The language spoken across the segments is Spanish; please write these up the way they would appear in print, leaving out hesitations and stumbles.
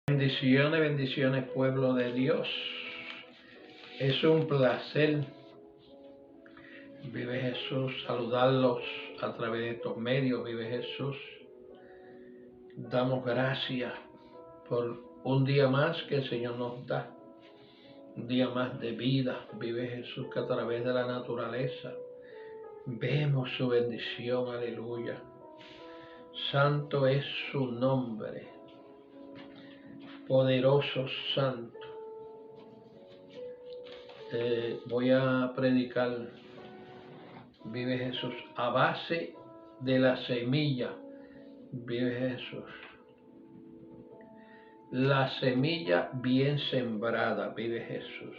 Bendiciones, bendiciones, pueblo de Dios. Es un placer, vive Jesús, saludarlos a través de estos medios, vive Jesús. Damos gracias por un día más que el Señor nos da, un día más de vida, vive Jesús, que a través de la naturaleza vemos su bendición, aleluya. Santo es su nombre, poderoso santo. Voy a predicar, vive Jesús, a base de la semilla, vive Jesús. La semilla bien sembrada, vive Jesús.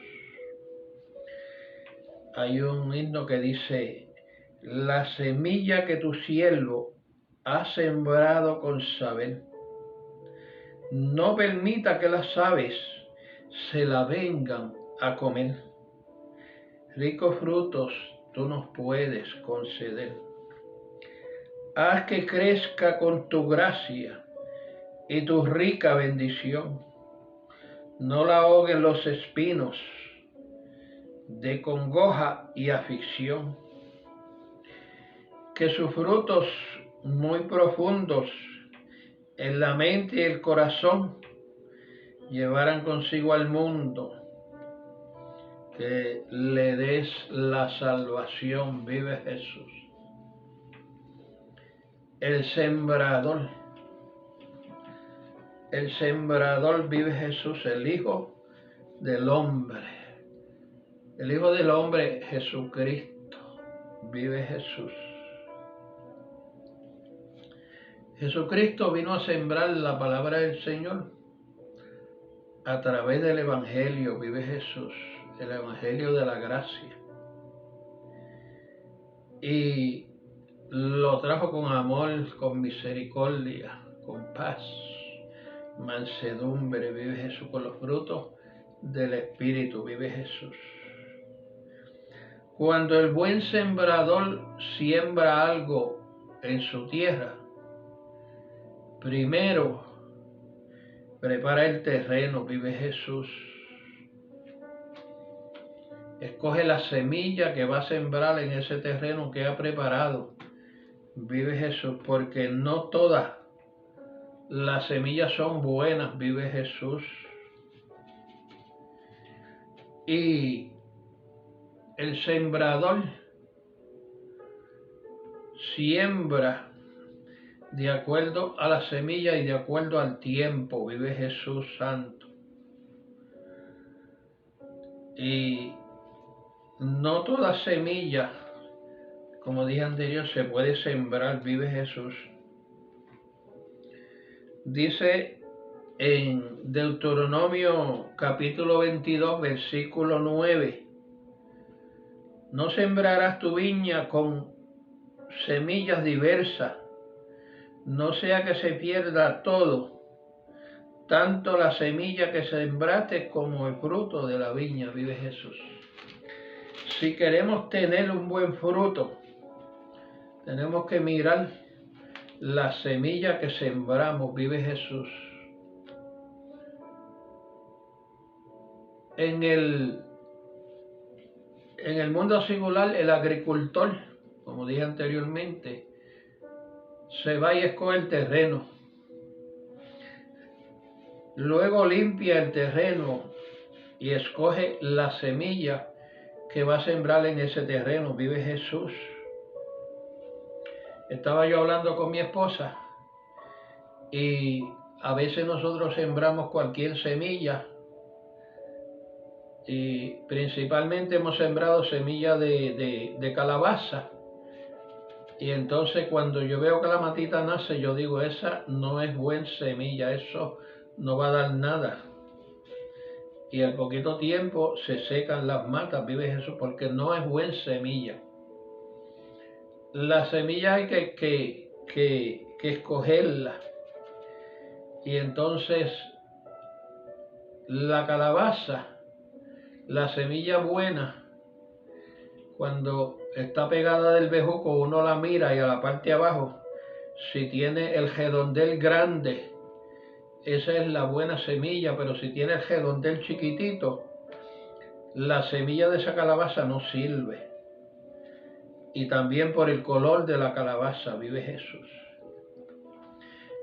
Hay un himno que dice: la semilla que tu siervo ha sembrado con saber, no permita que las aves se la vengan a comer. Ricos frutos tú nos puedes conceder. Haz que crezca con tu gracia y tu rica bendición. No la ahoguen los espinos de congoja y aflicción. Que sus frutos muy profundos en la mente y el corazón llevaran consigo al mundo. Que le des la salvación, vive Jesús. El sembrador vive Jesús, el Hijo del Hombre. El Hijo del Hombre, Jesucristo, vive Jesús. Jesucristo vino a sembrar la palabra del Señor a través del Evangelio, vive Jesús, el Evangelio de la gracia. Y lo trajo con amor, con misericordia, con paz, mansedumbre, vive Jesús, con los frutos del Espíritu, vive Jesús. Cuando el buen sembrador siembra algo en su tierra, primero prepara el terreno, vive Jesús. Escoge la semilla que va a sembrar en ese terreno que ha preparado, vive Jesús, porque no todas las semillas son buenas, vive Jesús. Y el sembrador siembra de acuerdo a la semilla y de acuerdo al tiempo, vive Jesús santo. Y no toda semilla, como dije anterior, se puede sembrar, vive Jesús. Dice en Deuteronomio capítulo 22, versículo 9, no sembrarás tu viña con semillas diversas, no sea que se pierda todo, tanto la semilla que sembraste como el fruto de la viña, vive Jesús. Si queremos tener un buen fruto, tenemos que mirar la semilla que sembramos, vive Jesús. En el mundo singular, el agricultor, como dije anteriormente, se va y escoge el terreno. Luego limpia el terreno y escoge la semilla que va a sembrar en ese terreno, vive Jesús. Estaba yo hablando con mi esposa y a veces nosotros sembramos cualquier semilla y principalmente hemos sembrado semilla de calabaza. Y entonces cuando yo veo que la matita nace, yo digo, esa no es buena semilla, eso no va a dar nada. Y al poquito tiempo se secan las matas, vive Jesús, porque no es buena semilla. La semilla hay que escogerla. Y entonces la calabaza, la semilla buena, cuando está pegada del bejuco, uno la mira y a la parte de abajo, si tiene el redondel grande, esa es la buena semilla, pero si tiene el redondel chiquitito, la semilla de esa calabaza no sirve. Y también por el color de la calabaza vive Jesús.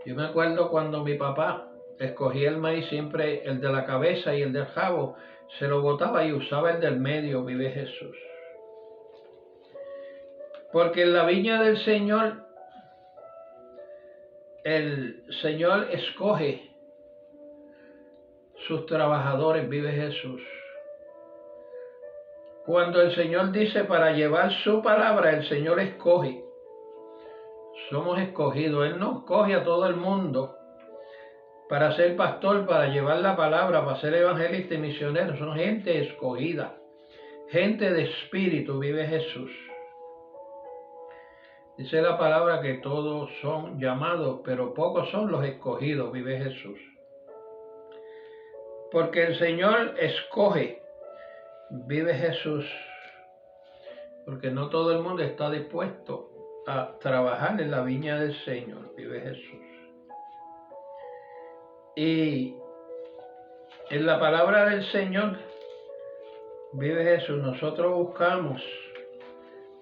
Yo me acuerdo cuando mi papá escogía el maíz, siempre el de la cabeza y el del rabo, se lo botaba y usaba el del medio, vive Jesús. Porque en la viña del Señor, el Señor escoge sus trabajadores, vive Jesús. Cuando el Señor dice para llevar su palabra, el Señor escoge. Somos escogidos. Él no escoge a todo el mundo para ser pastor, para llevar la palabra, para ser evangelista y misionero. Son gente escogida. Gente de espíritu, vive Jesús. Dice la palabra que todos son llamados, pero pocos son los escogidos, vive Jesús. Porque el Señor escoge, vive Jesús. Porque no todo el mundo está dispuesto a trabajar en la viña del Señor, vive Jesús. Y en la palabra del Señor, vive Jesús. Nosotros buscamos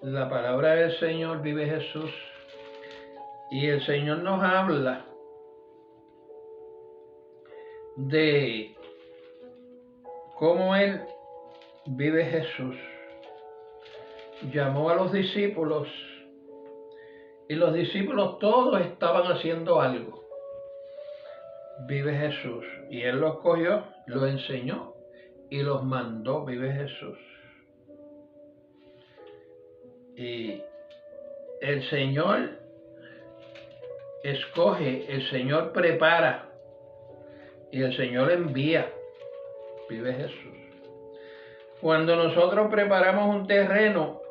la palabra del Señor, vive Jesús. Y el Señor nos habla de cómo Él vive Jesús. Llamó a los discípulos y los discípulos todos estaban haciendo algo. Vive Jesús. Y Él los cogió, los enseñó y los mandó, vive Jesús. Y el Señor escoge, el Señor prepara y el Señor envía, vive Jesús. Cuando nosotros preparamos un terreno,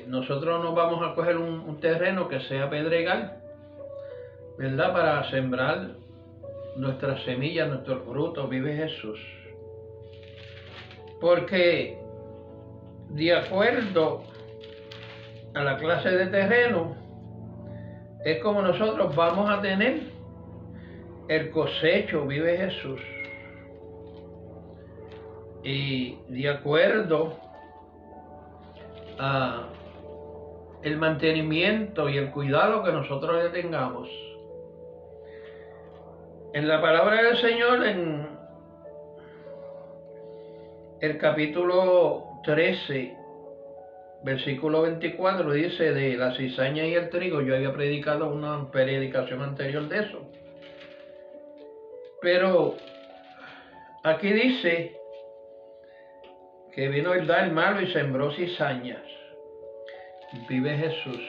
nosotros no vamos a coger un terreno que sea pedregal, ¿verdad? Para sembrar nuestras semillas, nuestros frutos, vive Jesús. Porque de acuerdo a la clase de terreno, es como nosotros vamos a tener el cosecho, vive Jesús. Y de acuerdo a el mantenimiento y el cuidado que nosotros le tengamos. En la palabra del Señor, en el capítulo 13, versículo 24, dice de la cizaña y el trigo. Yo había predicado una predicación anterior de eso. Pero aquí dice que vino el dar malo y sembró cizañas. Vive Jesús.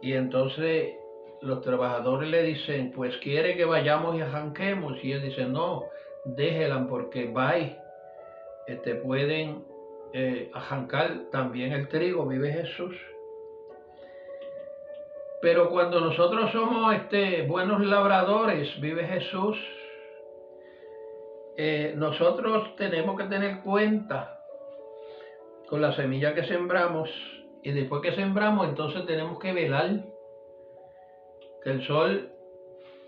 Y entonces los trabajadores le dicen, pues quiere que vayamos y arranquemos. Y él dice, no, déjenla porque pueden arrancar también el trigo, vive Jesús. Pero cuando nosotros somos buenos labradores, vive Jesús, nosotros tenemos que tener cuenta con la semilla que sembramos, y después que sembramos, entonces tenemos que velar que el sol,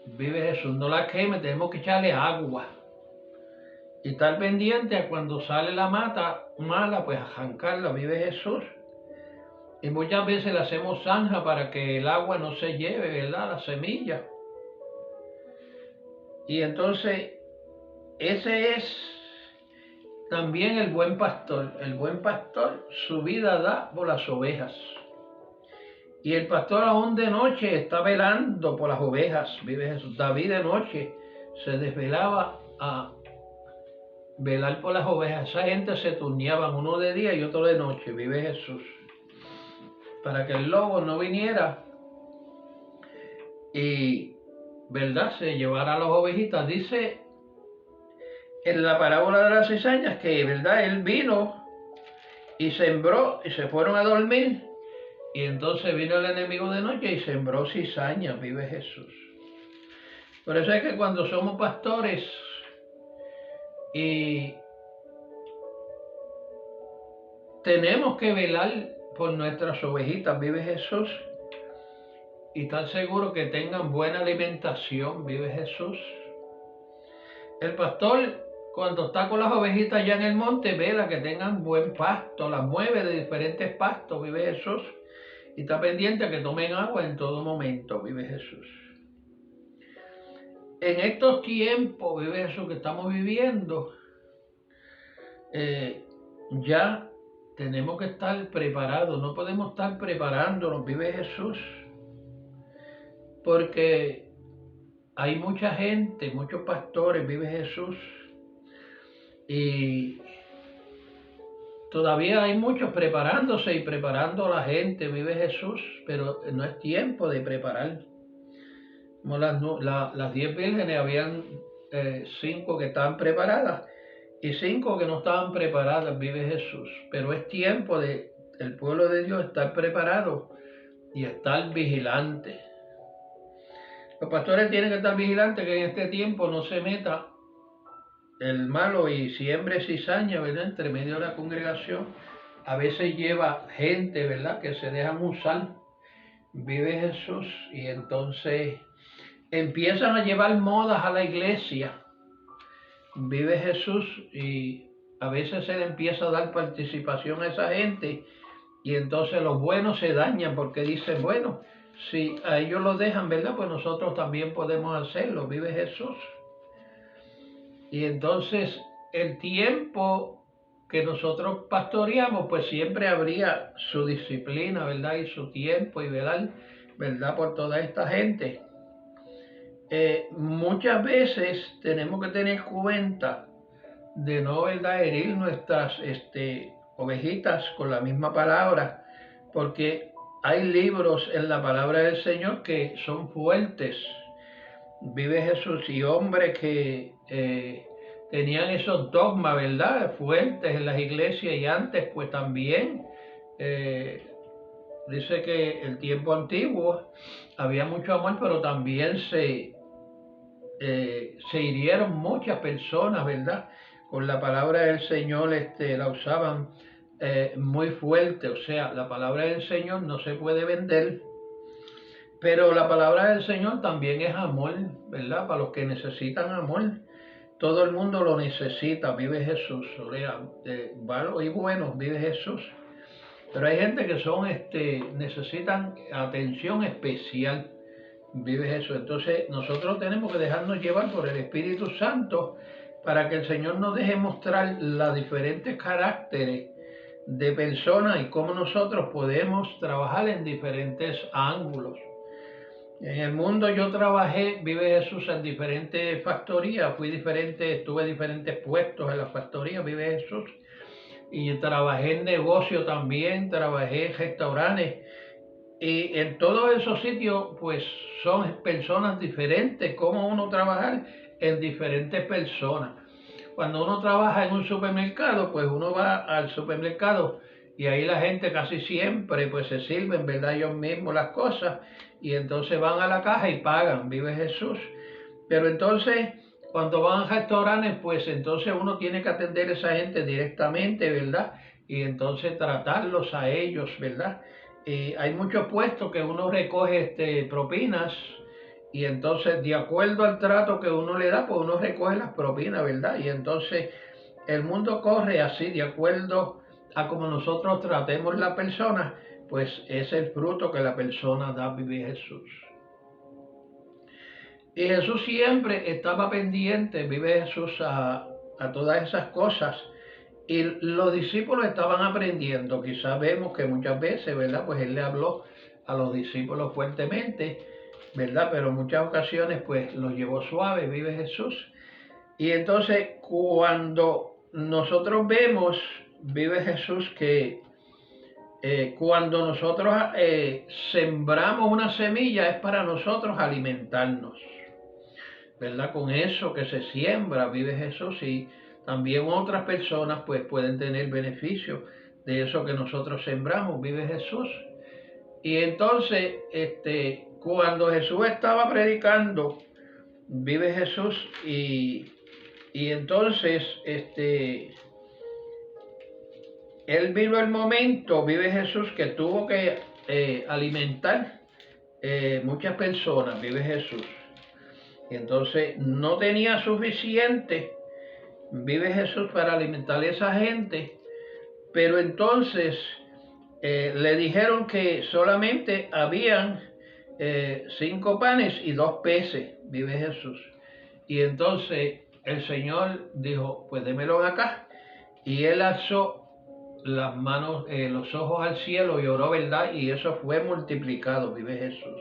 vive Jesús, no la queme, tenemos que echarle agua y estar pendiente a cuando sale la mata mala, pues arrancarla, vive Jesús. Y muchas veces le hacemos zanja para que el agua no se lleve, ¿verdad?, la semilla. Y entonces ese es también el buen pastor. El buen pastor su vida da por las ovejas. Y el pastor aún de noche está velando por las ovejas, vive Jesús. David de noche se desvelaba a velar por las ovejas. Esa gente se turneaban, uno de día y otro de noche, vive Jesús. Para que el lobo no viniera y, ¿verdad?, se llevara a las ovejitas. Dice en la parábola de las cizañas que, ¿verdad?, él vino y sembró y se fueron a dormir. Y entonces vino el enemigo de noche y sembró cizaña, vive Jesús. Por eso es que cuando somos pastores y tenemos que velar por nuestras ovejitas, vive Jesús, y estar seguro que tengan buena alimentación, vive Jesús. El pastor, cuando está con las ovejitas ya en el monte, vela que tengan buen pasto, las mueve de diferentes pastos, vive Jesús, y está pendiente a que tomen agua en todo momento, vive Jesús. En estos tiempos, vive Jesús, que estamos viviendo, ya tenemos que estar preparados, no podemos estar preparándonos, vive Jesús, porque hay mucha gente, muchos pastores, vive Jesús, y todavía hay muchos preparándose y preparando a la gente, vive Jesús, pero no es tiempo de preparar. Como las 10 vírgenes, habían 5 que estaban preparadas y 5 que no estaban preparadas, vive Jesús. Pero es tiempo de el pueblo de Dios estar preparado y estar vigilante. Los pastores tienen que estar vigilantes que en este tiempo no se meta el malo y siembre cizaña, ¿verdad? Entre medio de la congregación. A veces lleva gente, ¿verdad?, que se dejan usar, vive Jesús, y entonces empiezan a llevar modas a la iglesia, vive Jesús, y a veces se le empieza a dar participación a esa gente, y entonces los buenos se dañan porque dicen, bueno, si a ellos lo dejan, ¿verdad?, pues nosotros también podemos hacerlo, vive Jesús. Y entonces el tiempo que nosotros pastoreamos, pues siempre habría su disciplina, ¿verdad?, y su tiempo y velar, ¿verdad?, por toda esta gente. Muchas veces tenemos que tener cuenta de no, ¿verdad?, herir nuestras ovejitas con la misma palabra, porque hay libros en la palabra del Señor que son fuertes, vive Jesús, y hombres que tenían esos dogmas, ¿verdad?, fuertes en las iglesias, y antes pues también dice que el tiempo antiguo había mucho amor, pero también se hirieron muchas personas, ¿verdad?, con la palabra del Señor, la usaban muy fuerte. O sea, la palabra del Señor no se puede vender, pero la palabra del Señor también es amor, ¿verdad?, para los que necesitan amor. Todo el mundo lo necesita, vive Jesús. O sea, malos y buenos, vive Jesús. Pero hay gente que necesitan atención especial, vive Jesús. Entonces nosotros tenemos que dejarnos llevar por el Espíritu Santo para que el Señor nos deje mostrar los diferentes caracteres de personas y cómo nosotros podemos trabajar en diferentes ángulos. En el mundo yo trabajé, vive Jesús, en diferentes factorías, tuve diferentes puestos en las factorías, vive Jesús, y trabajé en negocio también, trabajé en restaurantes, y en todos esos sitios pues son personas diferentes, cómo uno trabajar en diferentes personas. Cuando uno trabaja en un supermercado, pues uno va al supermercado y ahí la gente casi siempre pues se sirven, ¿verdad?, ellos mismos las cosas, y entonces van a la caja y pagan, vive Jesús. Pero entonces cuando van a restaurantes, pues entonces uno tiene que atender a esa gente directamente, ¿verdad?, y entonces tratarlos a ellos, ¿verdad? Hay muchos puestos que uno recoge propinas, y entonces de acuerdo al trato que uno le da, pues uno recoge las propinas, ¿verdad? Y entonces el mundo corre así, de acuerdo a como nosotros tratemos la persona, pues es el fruto que la persona da, vive Jesús. Y Jesús siempre estaba pendiente, vive Jesús, a todas esas cosas. Y los discípulos estaban aprendiendo. Quizás vemos que muchas veces, ¿verdad?, pues Él le habló a los discípulos fuertemente, ¿verdad?, pero en muchas ocasiones pues los llevó suave, vive Jesús. Y entonces cuando nosotros vemos, vive Jesús, que cuando nosotros sembramos una semilla es para nosotros alimentarnos, ¿verdad?, con eso que se siembra, vive Jesús, y también otras personas pues pueden tener beneficio de eso que nosotros sembramos, vive Jesús. Y entonces, cuando Jesús estaba predicando, vive Jesús, y entonces, él vino el momento, vive Jesús, que tuvo que alimentar muchas personas, vive Jesús. Y entonces no tenía suficiente, vive Jesús, para alimentar a esa gente. Pero entonces le dijeron que solamente habían 5 panes y 2 peces, vive Jesús. Y entonces el Señor dijo, pues démelo acá. Y él alzó las manos, los ojos al cielo y oró, ¿verdad? Y eso fue multiplicado, vive Jesús.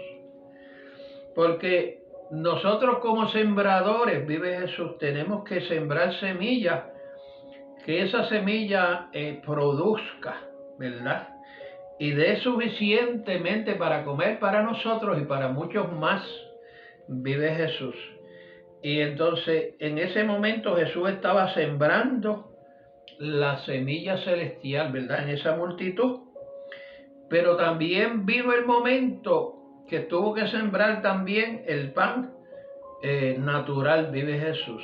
Porque nosotros como sembradores, vive Jesús, tenemos que sembrar semillas, que esa semilla produzca, ¿verdad? Y dé suficientemente para comer para nosotros y para muchos más, vive Jesús. Y entonces en ese momento Jesús estaba sembrando la semilla celestial, ¿verdad? En esa multitud. Pero también vino el momento que tuvo que sembrar también el pan natural, vive Jesús.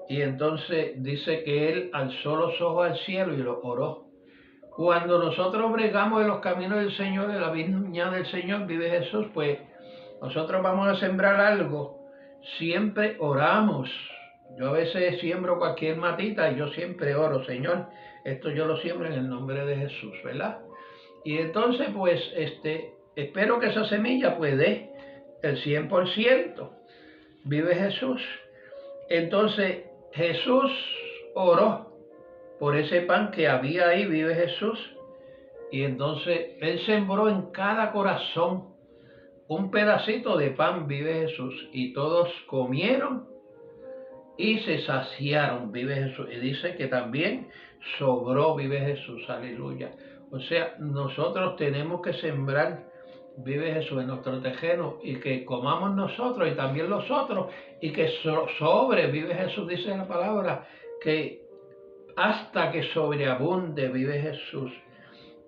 Y entonces dice que él alzó los ojos al cielo y lo oró. Cuando nosotros bregamos en los caminos del Señor, en la viña del Señor, vive Jesús, pues nosotros vamos a sembrar algo, siempre oramos. Yo a veces siembro cualquier matita y yo siempre oro, Señor, esto yo lo siembro en el nombre de Jesús, ¿verdad? Y entonces, pues, espero que esa semilla pues dé el 100%, vive Jesús. Entonces, Jesús oró por ese pan que había ahí, vive Jesús. Y entonces él sembró en cada corazón un pedacito de pan, vive Jesús. Y todos comieron y se saciaron, vive Jesús. Y dice que también sobró, vive Jesús, aleluya. O sea, nosotros tenemos que sembrar, vive Jesús, en nuestro terreno y que comamos nosotros y también los otros y que sobre, vive Jesús, dice la palabra, que hasta que sobreabunde, vive Jesús,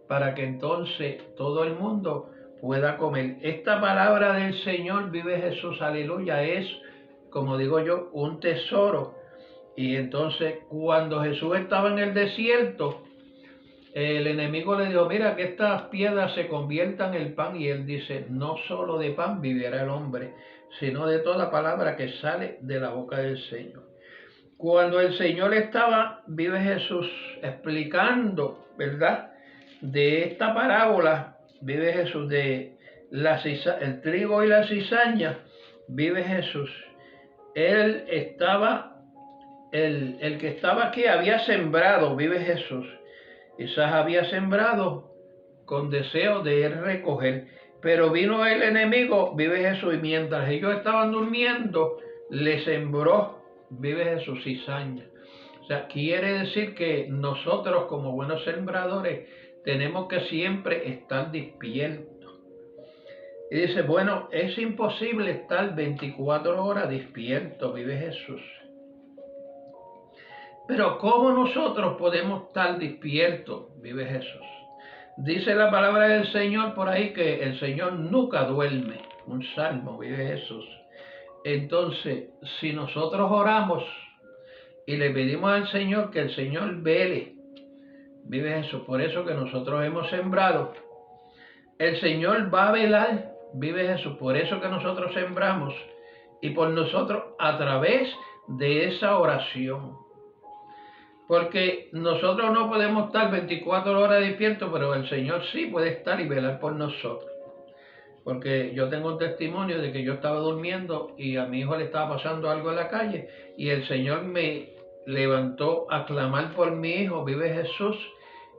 para que entonces todo el mundo pueda comer. Esta palabra del Señor, vive Jesús, aleluya, es, como digo yo, un tesoro. Y entonces cuando Jesús estaba en el desierto, el enemigo le dijo, mira que estas piedras se conviertan en pan, y él dice, no solo de pan vivirá el hombre, sino de toda palabra que sale de la boca del Señor. Cuando el Señor estaba, vive Jesús, explicando, ¿verdad?, de esta parábola, vive Jesús, de el trigo y la cizaña, vive Jesús. Él estaba, el que estaba aquí había sembrado, vive Jesús. Quizás había sembrado con deseo de él recoger, pero vino el enemigo, vive Jesús, y mientras ellos estaban durmiendo, le sembró, vive Jesús, cizaña. O sea, quiere decir que nosotros como buenos sembradores tenemos que siempre estar despiertos. Y dice, bueno, es imposible estar 24 horas despierto, vive Jesús. Pero ¿cómo nosotros podemos estar despiertos? Vive Jesús. Dice la palabra del Señor por ahí que el Señor nunca duerme. Un salmo, vive Jesús. Entonces, si nosotros oramos y le pedimos al Señor que el Señor vele, vive Jesús, por eso que nosotros hemos sembrado, el Señor va a velar, vive Jesús, por eso que nosotros sembramos y por nosotros a través de esa oración. Porque nosotros no podemos estar 24 horas despiertos, pero el Señor sí puede estar y velar por nosotros. Porque yo tengo un testimonio de que yo estaba durmiendo y a mi hijo le estaba pasando algo en la calle y el Señor me levantó a clamar por mi hijo, vive Jesús,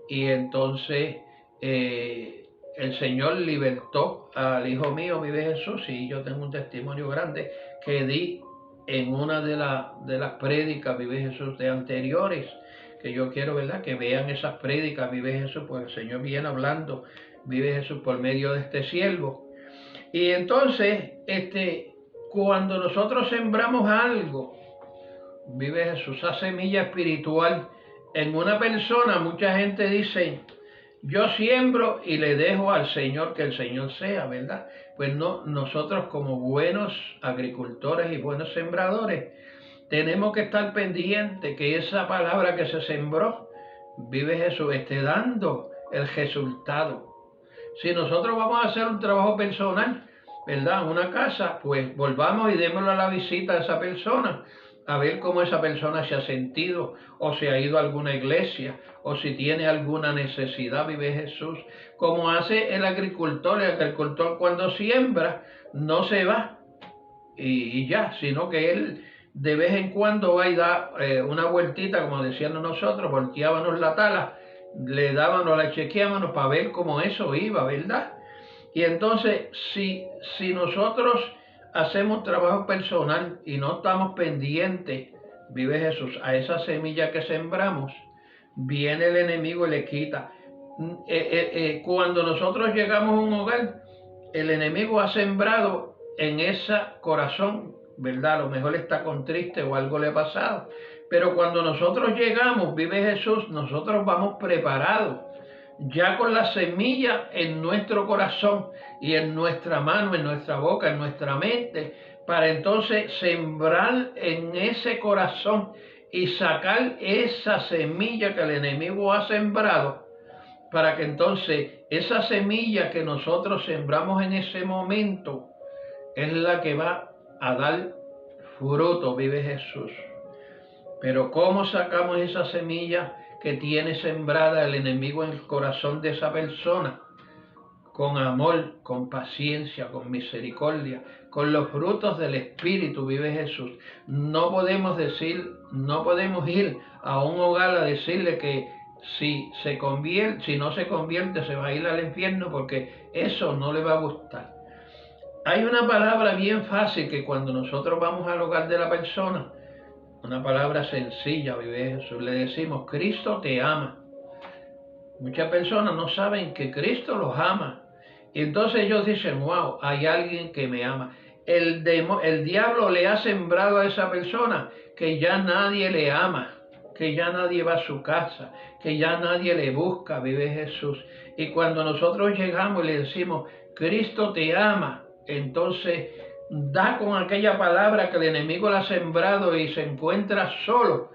y entonces el Señor libertó al hijo mío, vive Jesús, y yo tengo un testimonio grande que di en una de las prédicas, vive Jesús, de anteriores, que yo quiero, ¿verdad?, que vean esas prédicas, vive Jesús, pues el Señor viene hablando, vive Jesús, por medio de este siervo. Y entonces, cuando nosotros sembramos algo, vive Jesús, esa semilla espiritual en una persona, mucha gente dice, yo siembro y le dejo al Señor que el Señor sea, ¿verdad? Pues no, nosotros como buenos agricultores y buenos sembradores, tenemos que estar pendientes que esa palabra que se sembró, vive Jesús, esté dando el resultado. Si nosotros vamos a hacer un trabajo personal, ¿verdad? En una casa, pues volvamos y démosle la visita a esa persona, a ver cómo esa persona se ha sentido, o se ha ido a alguna iglesia, o si tiene alguna necesidad, vive Jesús. Como hace el agricultor cuando siembra, no se va y ya, sino que él de vez en cuando va y da una vueltita, como decíamos nosotros, volteábamos la tala, le dábamos, la chequeábamos para ver cómo eso iba, ¿verdad? Y entonces, si nosotros hacemos trabajo personal y no estamos pendientes, vive Jesús, a esa semilla que sembramos, viene el enemigo y le quita. Cuando nosotros llegamos a un hogar, el enemigo ha sembrado en ese corazón, ¿verdad? A lo mejor está con triste o algo le ha pasado. Pero cuando nosotros llegamos, vive Jesús, nosotros vamos preparados, ya con la semilla en nuestro corazón y en nuestra mano, en nuestra boca, en nuestra mente, para entonces sembrar en ese corazón y sacar esa semilla que el enemigo ha sembrado, para que entonces esa semilla que nosotros sembramos en ese momento es la que va a dar fruto, vive Jesús. Pero ¿cómo sacamos esa semilla que tiene sembrada el enemigo en el corazón de esa persona? Con amor, con paciencia, con misericordia, con los frutos del Espíritu, vive Jesús. No podemos ir a un hogar a decirle que si no se convierte, se va a ir al infierno, porque eso no le va a gustar. Hay una palabra bien fácil que cuando nosotros vamos al hogar de la persona, una palabra sencilla, vive Jesús, le decimos: Cristo te ama. Muchas personas no saben que Cristo los ama. Y entonces ellos dicen: wow, hay alguien que me ama. El diablo le ha sembrado a esa persona que ya nadie le ama, que ya nadie va a su casa, que ya nadie le busca, vive Jesús. Y cuando nosotros llegamos y le decimos: Cristo te ama, entonces da con aquella palabra que el enemigo le ha sembrado y se encuentra solo.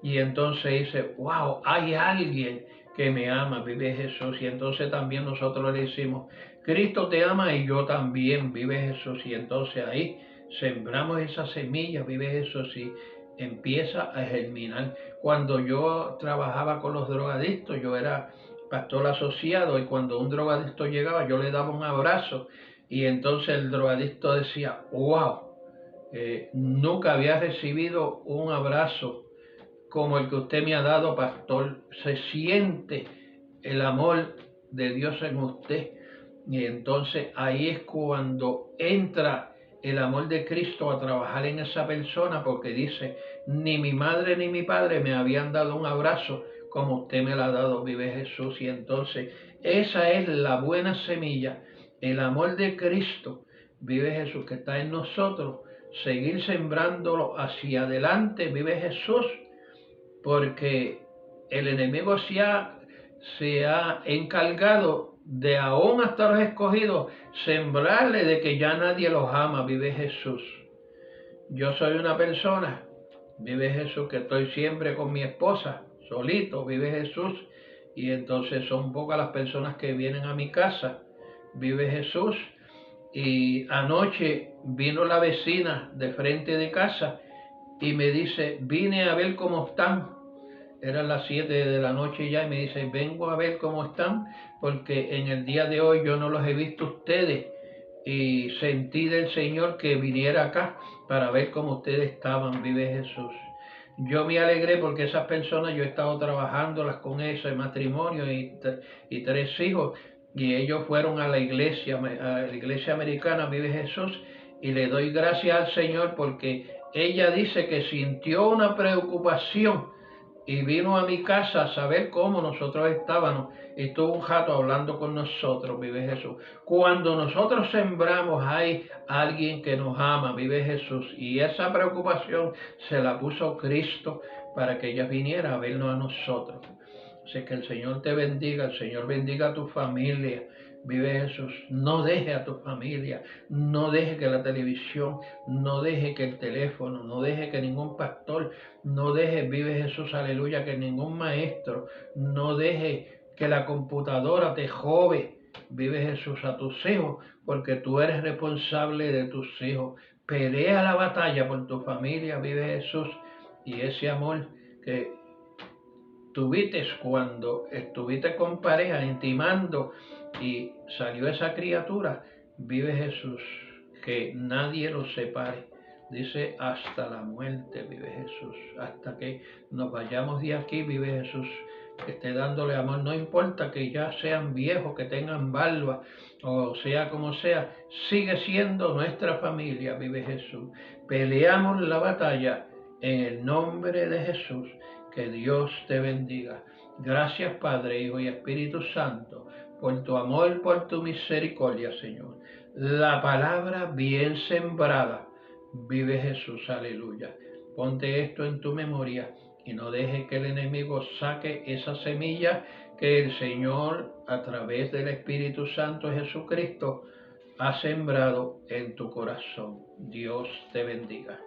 Y entonces dice: wow, hay alguien que me ama, vive Jesús. Y entonces también nosotros le decimos: Cristo te ama y yo también, vive Jesús. Y entonces ahí sembramos esa semilla, vive Jesús, y empieza a germinar. Cuando yo trabajaba con los drogadictos, yo era pastor asociado, y cuando un drogadicto llegaba, yo le daba un abrazo, y entonces el drogadicto decía: wow, nunca había recibido un abrazo como el que usted me ha dado, pastor. Se siente el amor de Dios en usted. Y entonces ahí es cuando entra el amor de Cristo a trabajar en esa persona, porque dice: ni mi madre ni mi padre me habían dado un abrazo como usted me lo ha dado, vive Jesús. Y entonces esa es la buena semilla, el amor de Cristo, vive Jesús, que está en nosotros. Seguir sembrándolo hacia adelante, vive Jesús, porque el enemigo se ha encargado de, aún hasta los escogidos, sembrarle de que ya nadie los ama, vive Jesús. Yo soy una persona, vive Jesús, que estoy siempre con mi esposa, solito, vive Jesús, y entonces son pocas las personas que vienen a mi casa, vive Jesús. Y anoche vino la vecina de frente de casa y me dice: vine a ver cómo están. Eran las 7 de la noche ya, y me dice: vengo a ver cómo están, porque en el día de hoy yo no los he visto ustedes, y sentí del Señor que viniera acá para ver cómo ustedes estaban, vive Jesús. Yo me alegré porque esas personas, yo he estado trabajándolas con eso, en matrimonio y 3 hijos, y ellos fueron a la iglesia americana, vive Jesús, y le doy gracias al Señor porque ella dice que sintió una preocupación y vino a mi casa a saber cómo nosotros estábamos, y estuvo un rato hablando con nosotros, vive Jesús. Cuando nosotros sembramos, hay alguien que nos ama, vive Jesús, y esa preocupación se la puso Cristo para que ella viniera a vernos a nosotros. Así que el Señor te bendiga, el Señor bendiga a tu familia, vive Jesús. No deje a tu familia, no deje que la televisión, no deje que el teléfono, no deje que ningún pastor, no deje, vive Jesús, aleluya, que ningún maestro, no deje que la computadora te jove, vive Jesús, a tus hijos, porque tú eres responsable de tus hijos. Pelea la batalla por tu familia, vive Jesús, y ese amor que tuviste cuando estuviste con pareja, intimando, y salió esa criatura, vive Jesús, que nadie los separe. Dice, hasta la muerte vive Jesús, hasta que nos vayamos de aquí, vive Jesús, que esté dándole amor, no importa que ya sean viejos, que tengan barba, o sea como sea, sigue siendo nuestra familia, vive Jesús. Peleamos la batalla en el nombre de Jesús. Que Dios te bendiga. Gracias, Padre, Hijo y Espíritu Santo, por tu amor, por tu misericordia, Señor. La palabra bien sembrada. Vive Jesús, aleluya. Ponte esto en tu memoria y no deje que el enemigo saque esa semilla que el Señor, a través del Espíritu Santo de Jesucristo, ha sembrado en tu corazón. Dios te bendiga.